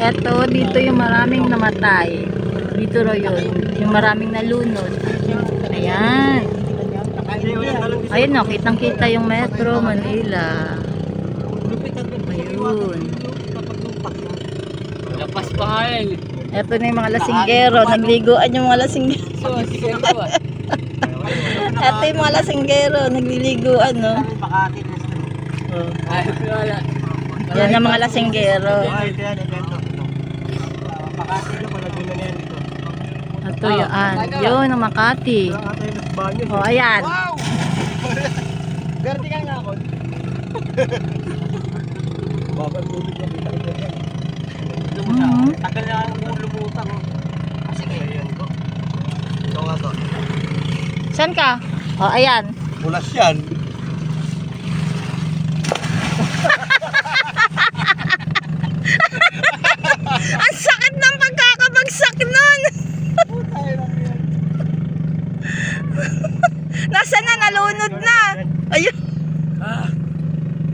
Eto, dito yung maraming namatay. Dito raw yun. Yung maraming nalunod. Ayan. Ayun no, kitang-kita yung Metro Manila. Ayun. Lapas pa nga yan. Eto na yung mga lasinggero. Nagliguan yung mga lasinggero. Eto yung mga lasinggero. Nagliliguan, no? Oh. Yan ang mga lasinggero. Ito yan. Yun ang Makati. Oh, ayan. Gardi ka nga ako. Babang tubig na kita kita yan. Tagal na ako lumutang. Kasi ngayon ko. Ito nga to. Saan ka? Oh, ayan. Bulas yan. Ang sakit ng pagkakabagsak nun. Nasaan na? Nalunod na. Ayun.